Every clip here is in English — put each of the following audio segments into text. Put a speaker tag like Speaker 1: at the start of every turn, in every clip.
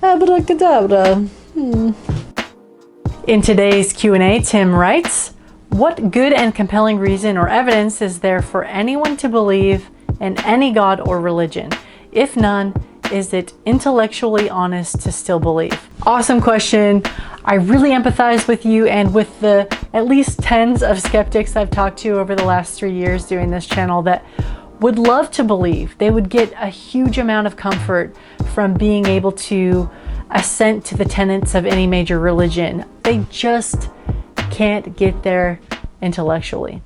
Speaker 1: Abracadabra. In today's Q&A, Tim writes, what good and compelling reason or evidence is there for anyone to believe in any God or religion? If none, is it intellectually honest to still believe? Awesome question. I really empathize with you and with the at least tens of skeptics I've talked to over the last 3 years doing this channel that would love to believe. They would get a huge amount of comfort from being able to assent to the tenets of any major religion. They just can't get there intellectually.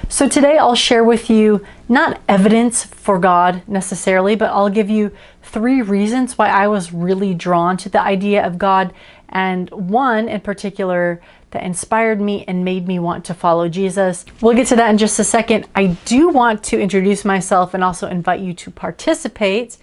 Speaker 1: So today I'll share with you not evidence for God necessarily, but I'll give you 3 reasons why I was really drawn to the idea of God, and one in particular that inspired me and made me want to follow Jesus. We'll get to that in just a second. I do want to introduce myself and also invite you to participate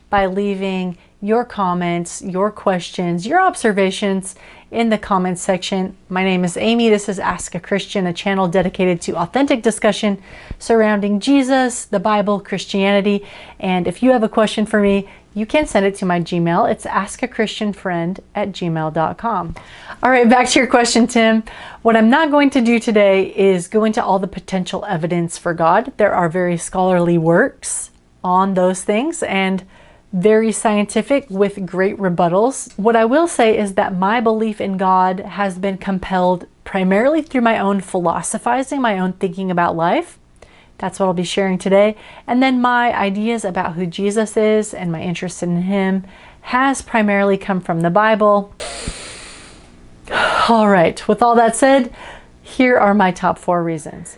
Speaker 1: by leaving your comments, your questions, your observations in the comments section. My name is Amie. This is Ask a Christian, a channel dedicated to authentic discussion surrounding Jesus, the Bible, Christianity. And if you have a question for me, you can send it to my Gmail. It's askachristianfriend@gmail.com. All right, back to your question, Tim. What I'm not going to do today is go into all the potential evidence for God. There are very scholarly works on those things and very scientific with great rebuttals. What I will say is that my belief in God has been compelled primarily through my own philosophizing, my own thinking about life. That's what I'll be sharing today. And then my ideas about who Jesus is and my interest in him has primarily come from the Bible. All right, with all that said, here are my top 4 reasons.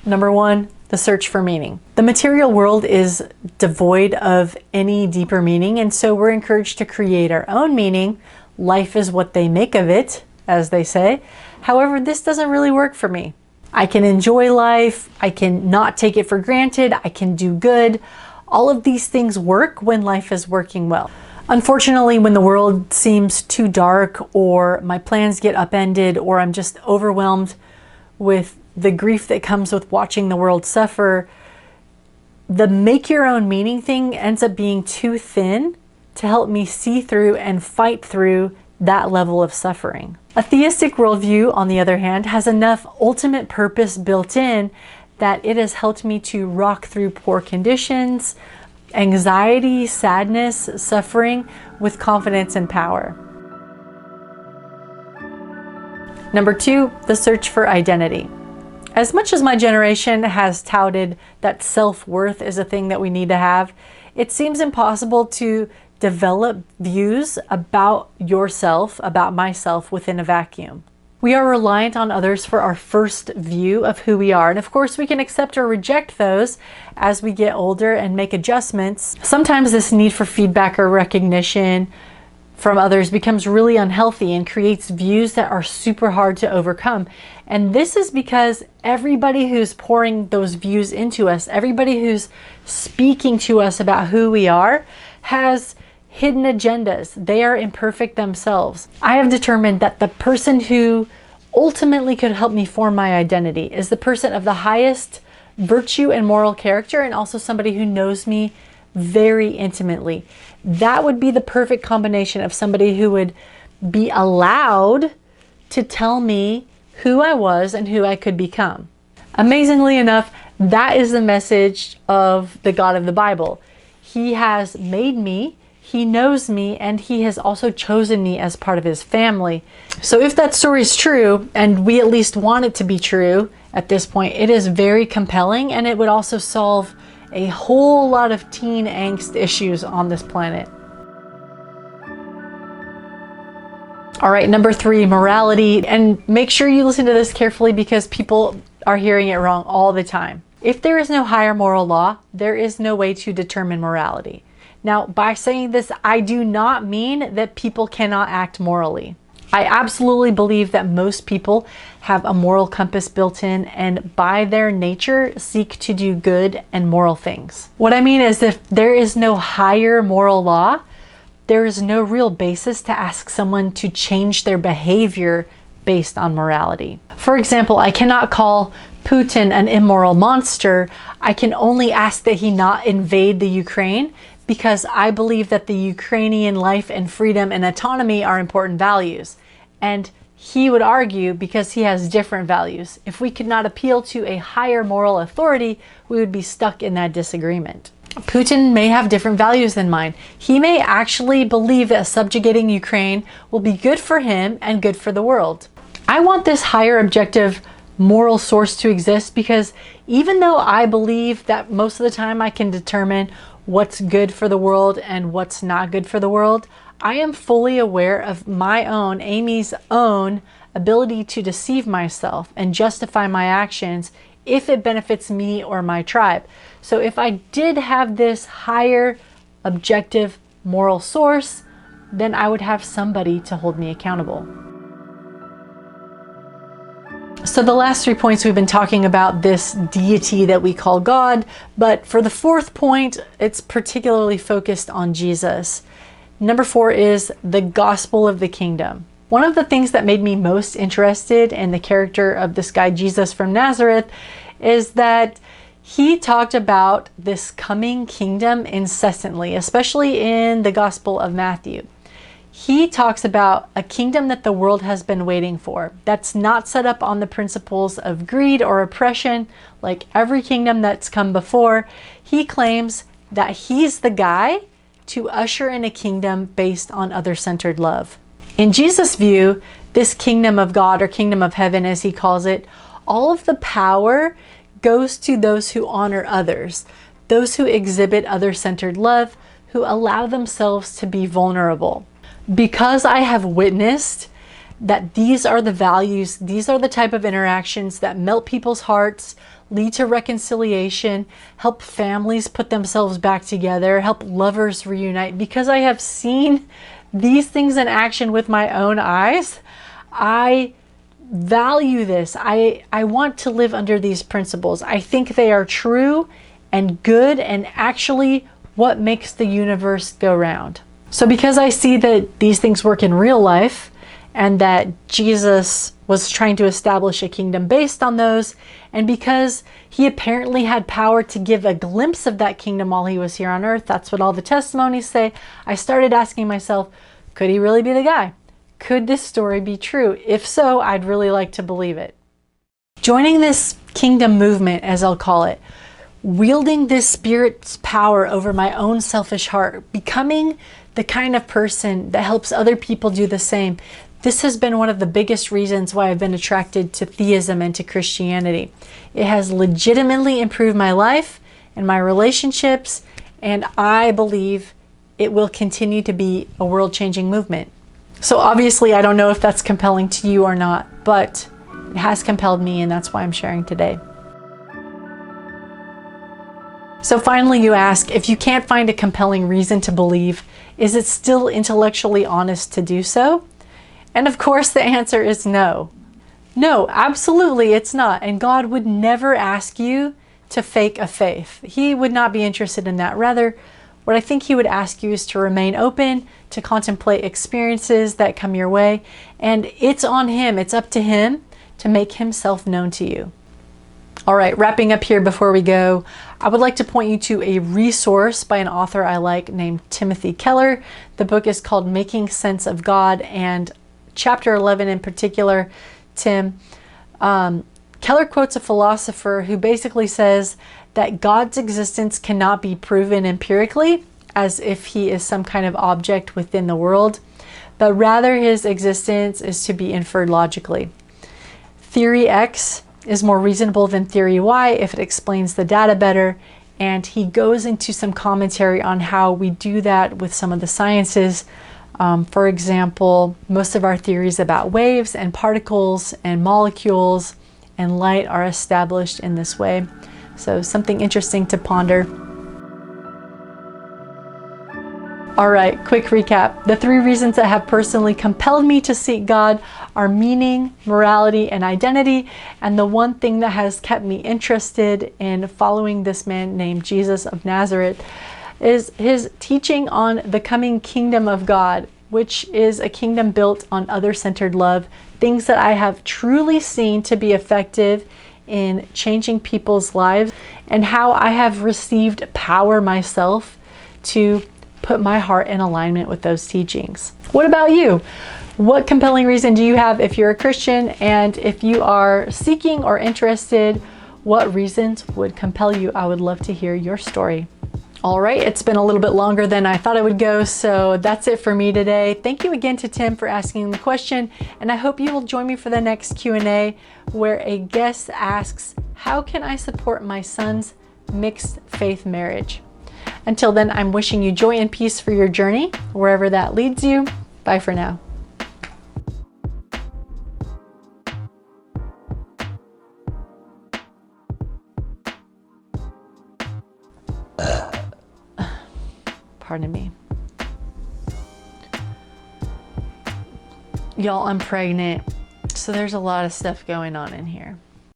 Speaker 1: Number 1, the search for meaning. The material world is devoid of any deeper meaning, and so we're encouraged to create our own meaning. Life is what they make of it, as they say. However, this doesn't really work for me. I can enjoy life, I can not take it for granted, I can do good. All of these things work when life is working well. Unfortunately, when the world seems too dark, or my plans get upended, or I'm just overwhelmed with the grief that comes with watching the world suffer, the make your own meaning thing ends up being too thin to help me see through and fight through that level of suffering. A theistic worldview, on the other hand, has enough ultimate purpose built in that it has helped me to rock through poor conditions, anxiety, sadness, suffering with confidence and power. Number 2, the search for identity. As much as my generation has touted that self-worth is a thing that we need to have, it seems impossible to develop views about yourself, about myself, within a vacuum. We are reliant on others for our first view of who we are. And of course, we can accept or reject those as we get older and make adjustments. Sometimes this need for feedback or recognition from others becomes really unhealthy and creates views that are super hard to overcome. And this is because everybody who's pouring those views into us, everybody who's speaking to us about who we are, has hidden agendas. They are imperfect themselves. I have determined that the person who ultimately could help me form my identity is the person of the highest virtue and moral character, and also somebody who knows me very intimately. That would be the perfect combination of somebody who would be allowed to tell me who I was and who I could become. Amazingly enough, that is the message of the God of the Bible. He has made me, he knows me, and he has also chosen me as part of his family. So if that story is true, and we at least want it to be true at this point, it is very compelling, and it would also solve a whole lot of teen angst issues on this planet. All right, number 3, morality. And make sure you listen to this carefully because people are hearing it wrong all the time. If there is no higher moral law, there is no way to determine morality. Now, by saying this, I do not mean that people cannot act morally. I absolutely believe that most people have a moral compass built in and by their nature seek to do good and moral things. What I mean is if there is no higher moral law, there is no real basis to ask someone to change their behavior based on morality. For example, I cannot call Putin an immoral monster. I can only ask that he not invade the Ukraine because I believe that the Ukrainian life and freedom and autonomy are important values. And he would argue because he has different values. If we could not appeal to a higher moral authority, we would be stuck in that disagreement. Putin may have different values than mine. He may actually believe that subjugating Ukraine will be good for him and good for the world. I want this higher objective moral source to exist because even though I believe that most of the time I can determine what's good for the world and what's not good for the world, I am fully aware of my own, Amie's own ability to deceive myself and justify my actions if it benefits me or my tribe. So if I did have this higher objective moral source, then I would have somebody to hold me accountable. So the last 3 points we've been talking about this deity that we call God, but for the 4th point, it's particularly focused on Jesus. Number 4 is the gospel of the kingdom. One of the things that made me most interested in the character of this guy Jesus from Nazareth is that he talked about this coming kingdom incessantly, especially in the Gospel of Matthew. He talks about a kingdom that the world has been waiting for, that's not set up on the principles of greed or oppression like every kingdom that's come before. He claims that he's the guy to usher in a kingdom based on other-centered love. In Jesus' view, this kingdom of God, or kingdom of heaven as he calls it, all of the power goes to those who honor others, those who exhibit other-centered love, who allow themselves to be vulnerable. Because I have witnessed that these are the values, these are the type of interactions that melt people's hearts, lead to reconciliation, help families put themselves back together, help lovers reunite. Because I have seen these things in action with my own eyes, I value this. I want to live under these principles. I think they are true and good and actually what makes the universe go round. So because I see that these things work in real life and that Jesus was trying to establish a kingdom based on those, and because he apparently had power to give a glimpse of that kingdom while he was here on earth, that's what all the testimonies say, I started asking myself, could he really be the guy? Could this story be true? If so, I'd really like to believe it. Joining this kingdom movement, as I'll call it, wielding this Spirit's power over my own selfish heart, becoming the kind of person that helps other people do the same. This has been one of the biggest reasons why I've been attracted to theism and to Christianity. It has legitimately improved my life and my relationships, and I believe it will continue to be a world-changing movement. So obviously, I don't know if that's compelling to you or not, but it has compelled me, and that's why I'm sharing today. So finally, you ask, if you can't find a compelling reason to believe, is it still intellectually honest to do so? And of course, the answer is no. No, absolutely it's not. And God would never ask you to fake a faith. He would not be interested in that. Rather, what I think he would ask you is to remain open, to contemplate experiences that come your way. And it's on him, it's up to him to make himself known to you. All right, wrapping up here before we go, I would like to point you to a resource by an author I like named Timothy Kellar. The book is called Making Sense of God, and chapter 11 in particular, Kellar quotes a philosopher who basically says that God's existence cannot be proven empirically, as if he is some kind of object within the world, but rather his existence is to be inferred logically. Theory X is more reasonable than theory Y if it explains the data better, and he goes into some commentary on how we do that with some of the sciences. For example, most of our theories about waves and particles and molecules and light are established in this way. So something interesting to ponder. All right, quick recap. The 3 reasons that have personally compelled me to seek God are meaning, morality, and identity. And the one thing that has kept me interested in following this man named Jesus of Nazareth is his teaching on the coming kingdom of God, which is a kingdom built on other-centered love, things that I have truly seen to be effective in changing people's lives, and how I have received power myself to put my heart in alignment with those teachings. What about you? What compelling reason do you have if you're a Christian? And if you are seeking or interested, what reasons would compel you? I would love to hear your story. All right, it's been a little bit longer than I thought it would go, so that's it for me today. Thank you again to Tim for asking the question, and I hope you will join me for the next Q&A where a guest asks, how can I support my son's mixed faith marriage? Until then, I'm wishing you joy and peace for your journey, wherever that leads you. Bye for now. Pardon me. Y'all, I'm pregnant, so there's a lot of stuff going on in here.